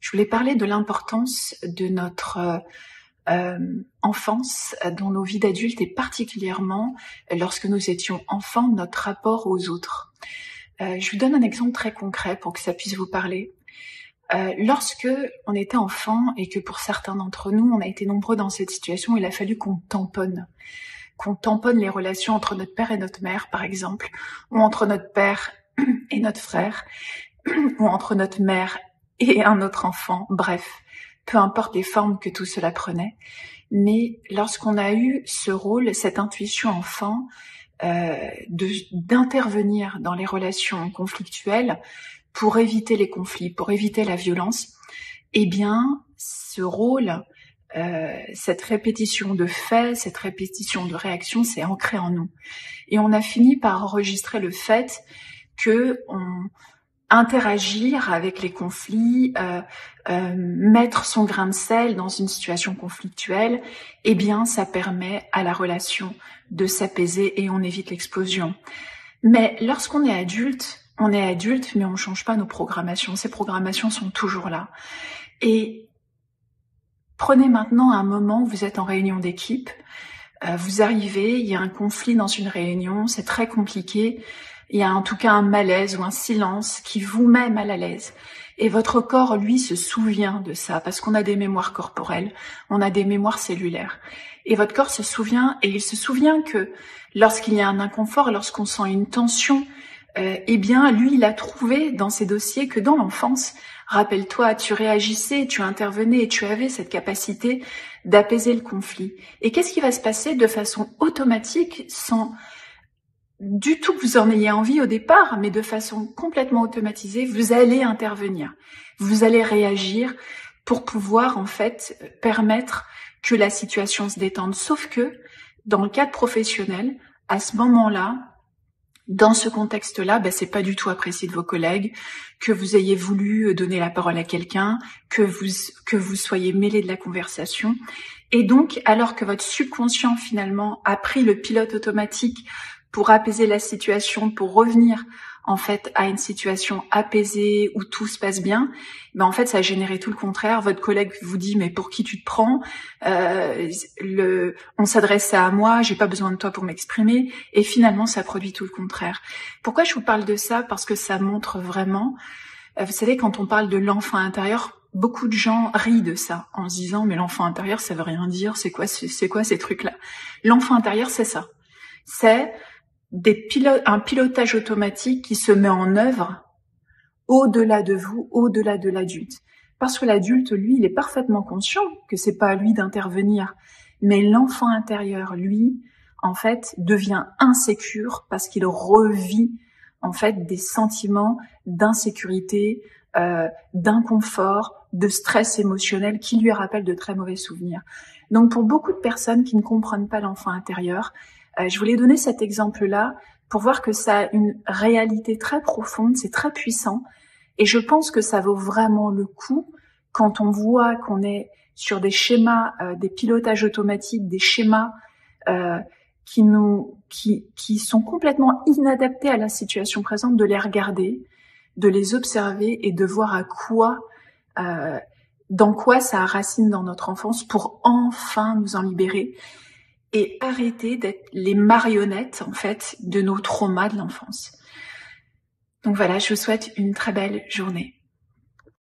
Je voulais parler de l'importance de notre enfance dans nos vies d'adultes et particulièrement lorsque nous étions enfants, notre rapport aux autres. Je vous donne un exemple très concret pour que ça puisse vous parler. Lorsque on était enfant et que pour certains d'entre nous, on a été nombreux dans cette situation, il a fallu qu'on tamponne les relations entre notre père et notre mère, par exemple, ou entre notre père et notre frère, ou entre notre mère et un autre enfant, bref, peu importe les formes que tout cela prenait. Mais lorsqu'on a eu ce rôle, cette intuition enfant, d'intervenir dans les relations conflictuelles pour éviter les conflits, pour éviter la violence, eh bien, ce rôle, cette répétition de faits, cette répétition de réactions, c'est ancré en nous. Et on a fini par enregistrer le fait que interagir avec les conflits, mettre son grain de sel dans une situation conflictuelle, eh bien, ça permet à la relation de s'apaiser et on évite l'explosion. Mais lorsqu'on est adulte, mais on ne change pas nos programmations. Ces programmations sont toujours là. Et prenez maintenant un moment où vous êtes en réunion d'équipe, vous arrivez, il y a un conflit dans une réunion, c'est très compliqué, il y a en tout cas un malaise ou un silence qui vous met mal à l'aise. Et votre corps, lui, se souvient de ça, parce qu'on a des mémoires corporelles, on a des mémoires cellulaires. Et votre corps se souvient, et il se souvient que lorsqu'il y a un inconfort, lorsqu'on sent une tension, eh bien, lui, il a trouvé dans ses dossiers que dans l'enfance, rappelle-toi, tu réagissais, tu intervenais et tu avais cette capacité d'apaiser le conflit. Et qu'est-ce qui va se passer de façon automatique, sans du tout que vous en ayez envie au départ, mais de façon complètement automatisée, vous allez intervenir. Vous allez réagir pour pouvoir, en fait, permettre que la situation se détende. Sauf que, dans le cadre professionnel, à ce moment-là, dans ce contexte-là, c'est pas du tout apprécié de vos collègues, que vous ayez voulu donner la parole à quelqu'un, que vous soyez mêlé de la conversation. Et donc, alors que votre subconscient, finalement, a pris le pilote automatique pour apaiser la situation, pour revenir, en fait, à une situation apaisée où tout se passe bien, en fait, ça a généré tout le contraire. Votre collègue vous dit, mais pour qui tu te prends? On s'adresse à moi, j'ai pas besoin de toi pour m'exprimer. Et finalement, ça produit tout le contraire. Pourquoi je vous parle de ça? Parce que ça montre vraiment, vous savez, quand on parle de l'enfant intérieur, beaucoup de gens rient de ça, en se disant, mais l'enfant intérieur, ça veut rien dire, c'est quoi ces trucs-là? L'enfant intérieur, c'est ça. C'est un pilotage automatique qui se met en œuvre au-delà de vous, au-delà de l'adulte. Parce que l'adulte, lui, il est parfaitement conscient que c'est pas à lui d'intervenir. Mais l'enfant intérieur, lui, en fait, devient insécure parce qu'il revit, en fait, des sentiments d'insécurité, d'inconfort, de stress émotionnel qui lui rappellent de très mauvais souvenirs. Donc, pour beaucoup de personnes qui ne comprennent pas l'enfant intérieur, je voulais donner cet exemple-là pour voir que ça a une réalité très profonde, c'est très puissant. Et je pense que ça vaut vraiment le coup quand on voit qu'on est sur des schémas, des pilotages automatiques, des schémas qui sont complètement inadaptés à la situation présente, de les regarder, de les observer et de voir dans quoi ça racine dans notre enfance pour enfin nous en libérer et arrêter d'être les marionnettes, en fait, de nos traumas de l'enfance. Donc voilà, je vous souhaite une très belle journée.